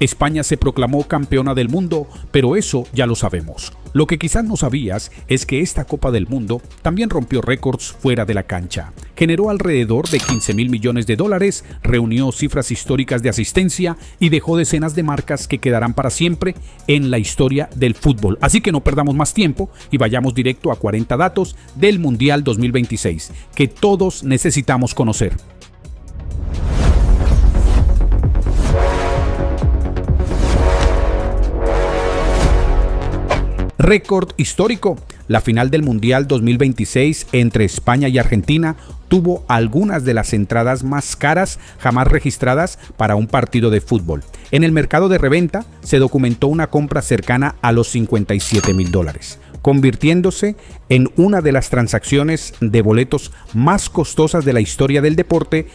España se proclamó campeona del mundo, pero eso ya lo sabemos. Lo que quizás no sabías es que esta Copa del Mundo también rompió récords fuera de la cancha. Generó alrededor de 15.000 millones de dólares, reunió cifras históricas de asistencia y dejó decenas de marcas que quedarán para siempre en la historia del fútbol. Así que no perdamos más tiempo y vayamos directo a 40 datos del Mundial 2026, que todos necesitamos conocer. Récord histórico. La final del Mundial 2026 entre España y Argentina tuvo algunas de las entradas más caras jamás registradas para un partido de fútbol. En el mercado de reventa se documentó una compra cercana a los $57.000, convirtiéndose en una de las transacciones de boletos más costosas de la historia del deporte.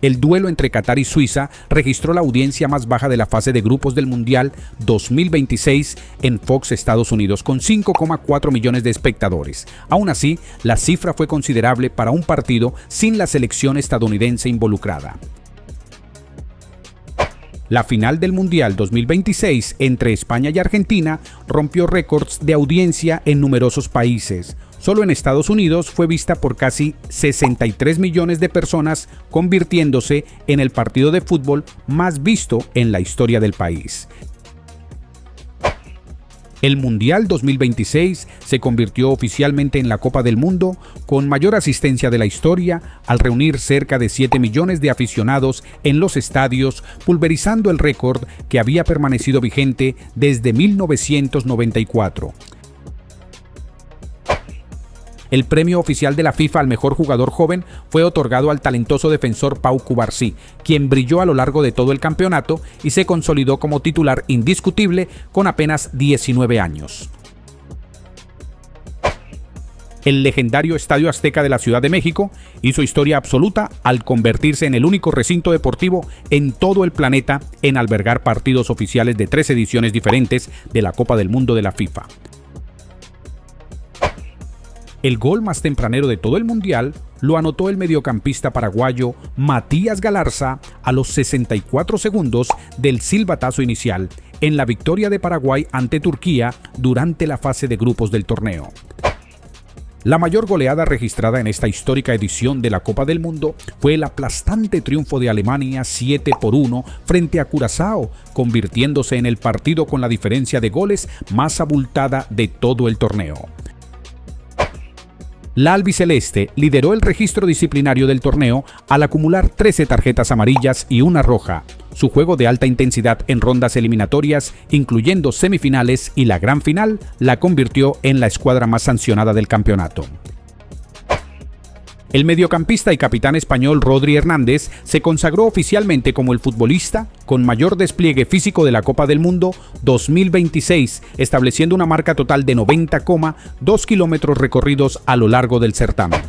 El duelo entre Qatar y Suiza registró la audiencia más baja de la fase de grupos del Mundial 2026 en Fox Estados Unidos, con 5,4 millones de espectadores. Aún así, la cifra fue considerable para un partido sin la selección estadounidense involucrada. La final del Mundial 2026 entre España y Argentina rompió récords de audiencia en numerosos países. Solo en Estados Unidos fue vista por casi 63 millones de personas, convirtiéndose en el partido de fútbol más visto en la historia del país. El Mundial 2026 se convirtió oficialmente en la Copa del Mundo con mayor asistencia de la historia, al reunir cerca de 7 millones de aficionados en los estadios, pulverizando el récord que había permanecido vigente desde 1994. El premio oficial de la FIFA al mejor jugador joven fue otorgado al talentoso defensor Pau Cubarsí, quien brilló a lo largo de todo el campeonato y se consolidó como titular indiscutible con apenas 19 años. El legendario Estadio Azteca de la Ciudad de México hizo historia absoluta al convertirse en el único recinto deportivo en todo el planeta en albergar partidos oficiales de 3 ediciones diferentes de la Copa del Mundo de la FIFA. El gol más tempranero de todo el Mundial lo anotó el mediocampista paraguayo Matías Galarza a los 64 segundos del silbatazo inicial en la victoria de Paraguay ante Turquía durante la fase de grupos del torneo. La mayor goleada registrada en esta histórica edición de la Copa del Mundo fue el aplastante triunfo de Alemania 7-1 frente a Curazao, convirtiéndose en el partido con la diferencia de goles más abultada de todo el torneo. La albiceleste lideró el registro disciplinario del torneo al acumular 13 tarjetas amarillas y una roja. Su juego de alta intensidad en rondas eliminatorias, incluyendo semifinales y la gran final, la convirtió en la escuadra más sancionada del campeonato. El mediocampista y capitán español Rodri Hernández se consagró oficialmente como el futbolista con mayor despliegue físico de la Copa del Mundo 2026, estableciendo una marca total de 90,2 kilómetros recorridos a lo largo del certamen.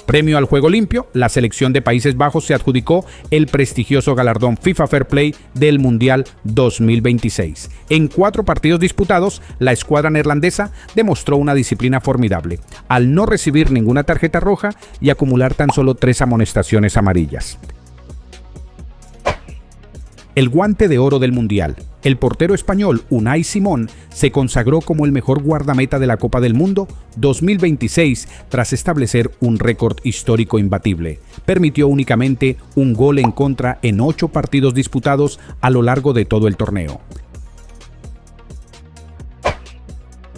Premio al juego limpio, la selección de Países Bajos se adjudicó el prestigioso galardón FIFA Fair Play del Mundial 2026. En 4 partidos disputados, la escuadra neerlandesa demostró una disciplina formidable, al no recibir ninguna tarjeta roja y acumular tan solo 3 amonestaciones amarillas. El guante de oro del Mundial. El portero español Unai Simón se consagró como el mejor guardameta de la Copa del Mundo 2026 tras establecer un récord histórico imbatible. Permitió únicamente un gol en contra en 8 partidos disputados a lo largo de todo el torneo.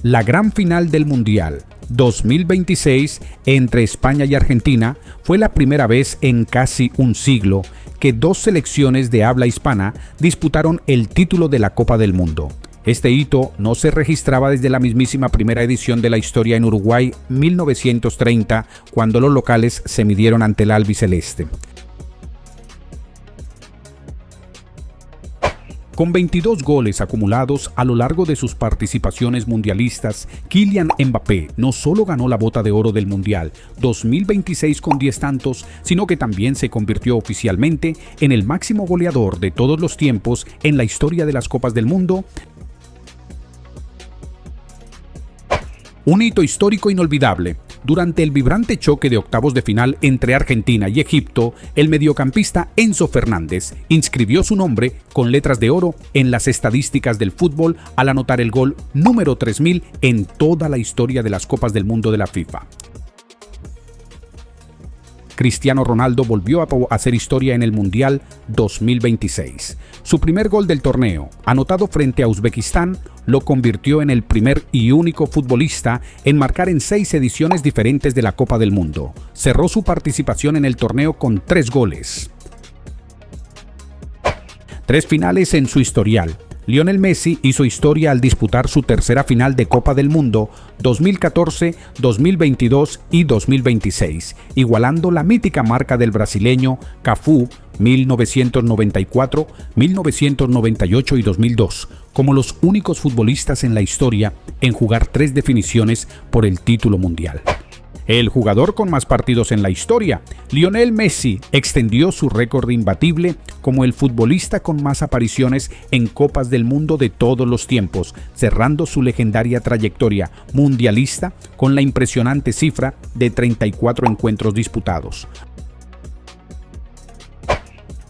La gran final del Mundial 2026 entre España y Argentina fue la primera vez en casi un siglo que 2 selecciones de habla hispana disputaron el título de la Copa del Mundo. Este hito no se registraba desde la mismísima primera edición de la historia en Uruguay 1930, cuando los locales se midieron ante el albiceleste. Con 22 goles acumulados a lo largo de sus participaciones mundialistas, Kylian Mbappé no solo ganó la Bota de Oro del Mundial 2026 con 10 tantos, sino que también se convirtió oficialmente en el máximo goleador de todos los tiempos en la historia de las Copas del Mundo. Un hito histórico inolvidable. Durante el vibrante choque de octavos de final entre Argentina y Egipto, el mediocampista Enzo Fernández inscribió su nombre con letras de oro en las estadísticas del fútbol al anotar el gol número 3000 en toda la historia de las Copas del Mundo de la FIFA. Cristiano Ronaldo volvió a hacer historia en el Mundial 2026. Su primer gol del torneo, anotado frente a Uzbekistán, lo convirtió en el primer y único futbolista en marcar en 6 ediciones diferentes de la Copa del Mundo. Cerró su participación en el torneo con 3 goles. 3 finales en su historial. Lionel Messi hizo historia al disputar su tercera final de Copa del Mundo 2014, 2022 y 2026, igualando la mítica marca del brasileño Cafú 1994, 1998 y 2002, como los únicos futbolistas en la historia en jugar 3 definiciones por el título mundial. El jugador con más partidos en la historia, Lionel Messi, extendió su récord imbatible como el futbolista con más apariciones en Copas del Mundo de todos los tiempos, cerrando su legendaria trayectoria mundialista con la impresionante cifra de 34 encuentros disputados.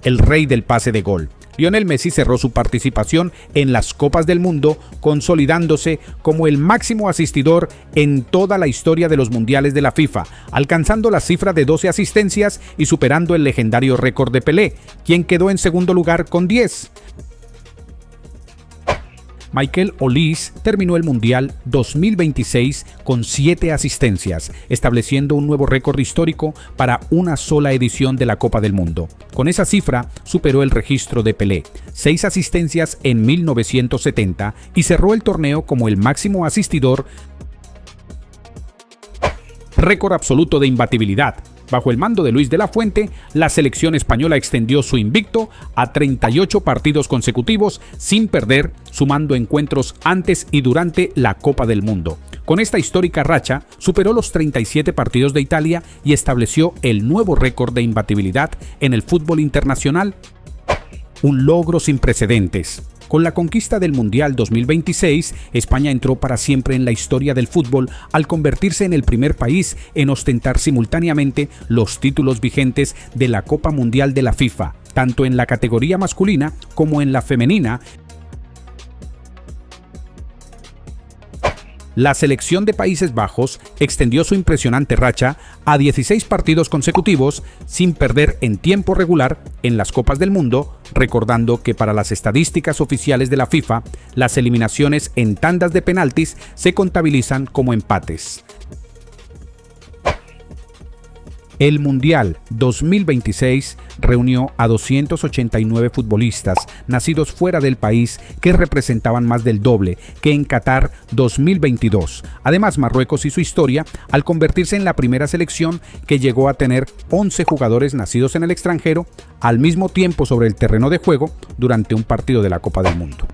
El rey del pase de gol. Lionel Messi cerró su participación en las Copas del Mundo, consolidándose como el máximo asistidor en toda la historia de los mundiales de la FIFA, alcanzando la cifra de 12 asistencias y superando el legendario récord de Pelé, quien quedó en segundo lugar con 10. Michael Olise terminó el Mundial 2026 con 7 asistencias, estableciendo un nuevo récord histórico para una sola edición de la Copa del Mundo. Con esa cifra superó el registro de Pelé, 6 asistencias en 1970, y cerró el torneo como el máximo asistidor. Récord absoluto de imbatibilidad. Bajo el mando de Luis de la Fuente, la selección española extendió su invicto a 38 partidos consecutivos sin perder, sumando encuentros antes y durante la Copa del Mundo. Con esta histórica racha, superó los 37 partidos de Italia y estableció el nuevo récord de imbatibilidad en el fútbol internacional. Un logro sin precedentes. Con la conquista del Mundial 2026, España entró para siempre en la historia del fútbol al convertirse en el primer país en ostentar simultáneamente los títulos vigentes de la Copa Mundial de la FIFA, tanto en la categoría masculina como en la femenina. La selección de Países Bajos extendió su impresionante racha a 16 partidos consecutivos sin perder en tiempo regular en las Copas del Mundo, recordando que para las estadísticas oficiales de la FIFA, las eliminaciones en tandas de penaltis se contabilizan como empates. El Mundial 2026 reunió a 289 futbolistas nacidos fuera del país que representaban más del doble que en Qatar 2022. Además, Marruecos hizo historia al convertirse en la primera selección que llegó a tener 11 jugadores nacidos en el extranjero al mismo tiempo sobre el terreno de juego durante un partido de la Copa del Mundo.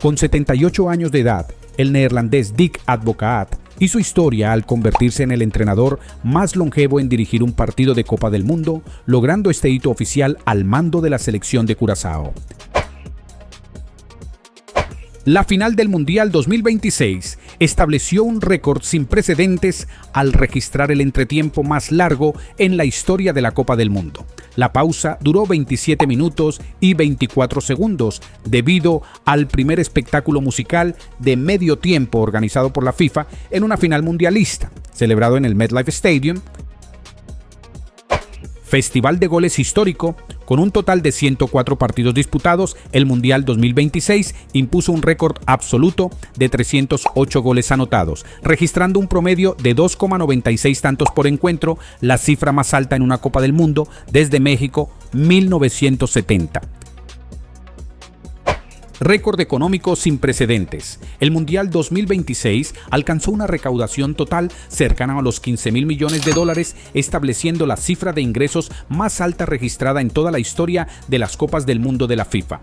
Con 78 años de edad, el neerlandés Dick Advocaat hizo historia al convertirse en el entrenador más longevo en dirigir un partido de Copa del Mundo, logrando este hito oficial al mando de la selección de Curazao. La final del Mundial 2026 estableció un récord sin precedentes al registrar el entretiempo más largo en la historia de la Copa del Mundo. La pausa duró 27 minutos y 24 segundos debido al primer espectáculo musical de medio tiempo organizado por la FIFA en una final mundialista, celebrado en el MetLife Stadium. Festival de goles histórico. Con un total de 104 partidos disputados, el Mundial 2026 impuso un récord absoluto de 308 goles anotados, registrando un promedio de 2,96 tantos por encuentro, la cifra más alta en una Copa del Mundo desde México 1970. Récord económico sin precedentes. El Mundial 2026 alcanzó una recaudación total cercana a los 15.000 millones de dólares, estableciendo la cifra de ingresos más alta registrada en toda la historia de las Copas del Mundo de la FIFA.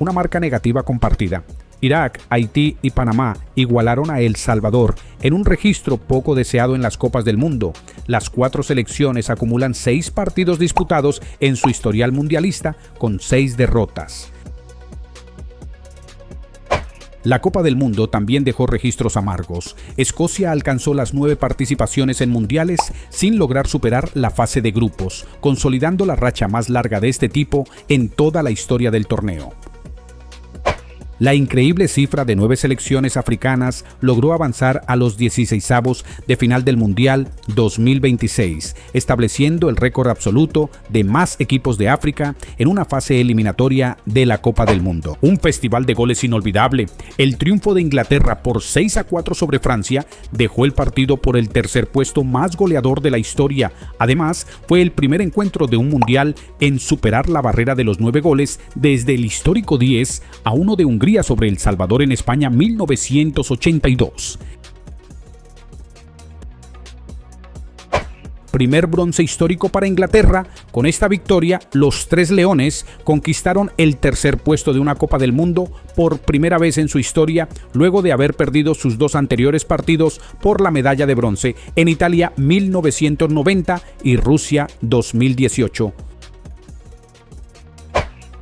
Una marca negativa compartida. Irak, Haití y Panamá igualaron a El Salvador en un registro poco deseado en las Copas del Mundo. Las 4 selecciones acumulan 6 partidos disputados en su historial mundialista con 6 derrotas. La Copa del Mundo también dejó registros amargos. Escocia alcanzó las 9 participaciones en mundiales sin lograr superar la fase de grupos, consolidando la racha más larga de este tipo en toda la historia del torneo. La increíble cifra de 9 selecciones africanas logró avanzar a los 16avos de final del Mundial 2026, estableciendo el récord absoluto de más equipos de África en una fase eliminatoria de la Copa del Mundo. Un festival de goles inolvidable. El triunfo de Inglaterra por 6-4 sobre Francia dejó el partido por el tercer puesto más goleador de la historia. Además, fue el primer encuentro de un Mundial en superar la barrera de los 9 goles desde el histórico 10 a 1 de Hungría sobre El Salvador en España 1982. Primer bronce histórico para Inglaterra. Con esta victoria, los Tres Leones conquistaron el tercer puesto de una Copa del Mundo por primera vez en su historia, luego de haber perdido sus 2 anteriores partidos por la medalla de bronce en Italia 1990 y Rusia 2018.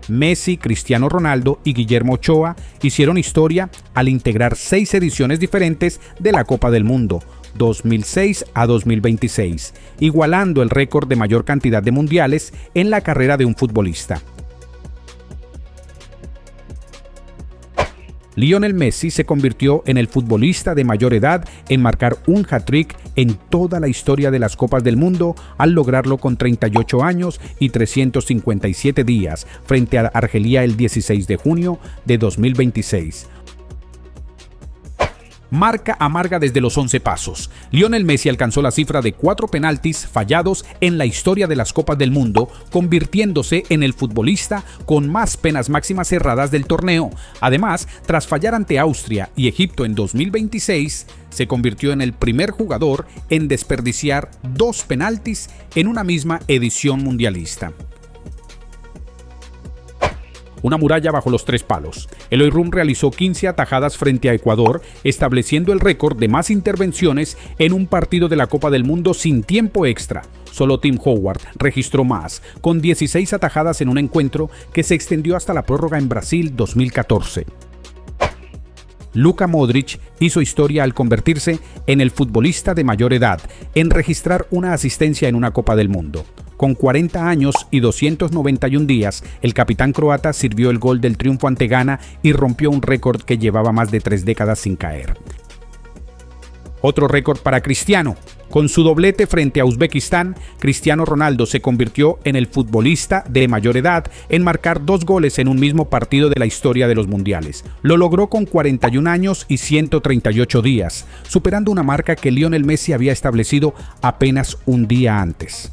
Messi, Cristiano Ronaldo y Guillermo Ochoa hicieron historia al integrar 6 ediciones diferentes de la Copa del Mundo, 2006 a 2026, igualando el récord de mayor cantidad de mundiales en la carrera de un futbolista. Lionel Messi se convirtió en el futbolista de mayor edad en marcar un hat-trick en toda la historia de las Copas del Mundo al lograrlo con 38 años y 357 días frente a Argelia el 16 de junio de 2026. Marca amarga desde los 11 pasos. Lionel Messi alcanzó la cifra de 4 penaltis fallados en la historia de las Copas del Mundo, convirtiéndose en el futbolista con más penas máximas cerradas del torneo. Además, tras fallar ante Austria y Egipto en 2026, se convirtió en el primer jugador en desperdiciar 2 penaltis en una misma edición mundialista. Una muralla bajo los 3 palos. Eloy Room realizó 15 atajadas frente a Ecuador, estableciendo el récord de más intervenciones en un partido de la Copa del Mundo sin tiempo extra. Solo Tim Howard registró más, con 16 atajadas en un encuentro que se extendió hasta la prórroga en Brasil 2014. Luka Modric hizo historia al convertirse en el futbolista de mayor edad en registrar una asistencia en una Copa del Mundo. Con 40 años y 291 días, el capitán croata sirvió el gol del triunfo ante Ghana y rompió un récord que llevaba más de 3 décadas sin caer. Otro récord para Cristiano. Con su doblete frente a Uzbekistán, Cristiano Ronaldo se convirtió en el futbolista de mayor edad en marcar 2 goles en un mismo partido de la historia de los mundiales. Lo logró con 41 años y 138 días, superando una marca que Lionel Messi había establecido apenas un día antes.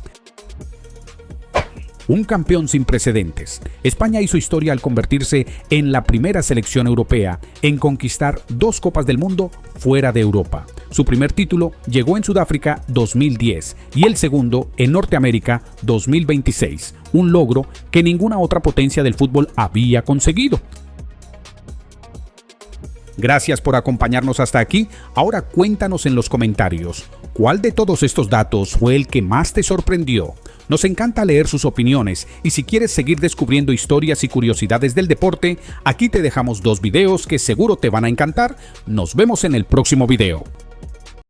Un campeón sin precedentes. España hizo historia al convertirse en la primera selección europea en conquistar 2 Copas del Mundo fuera de Europa. Su primer título llegó en Sudáfrica 2010 y el segundo en Norteamérica 2026, un logro que ninguna otra potencia del fútbol había conseguido. Gracias por acompañarnos hasta aquí. Ahora cuéntanos en los comentarios, ¿cuál de todos estos datos fue el que más te sorprendió? Nos encanta leer sus opiniones y si quieres seguir descubriendo historias y curiosidades del deporte, aquí te dejamos 2 videos que seguro te van a encantar. Nos vemos en el próximo video.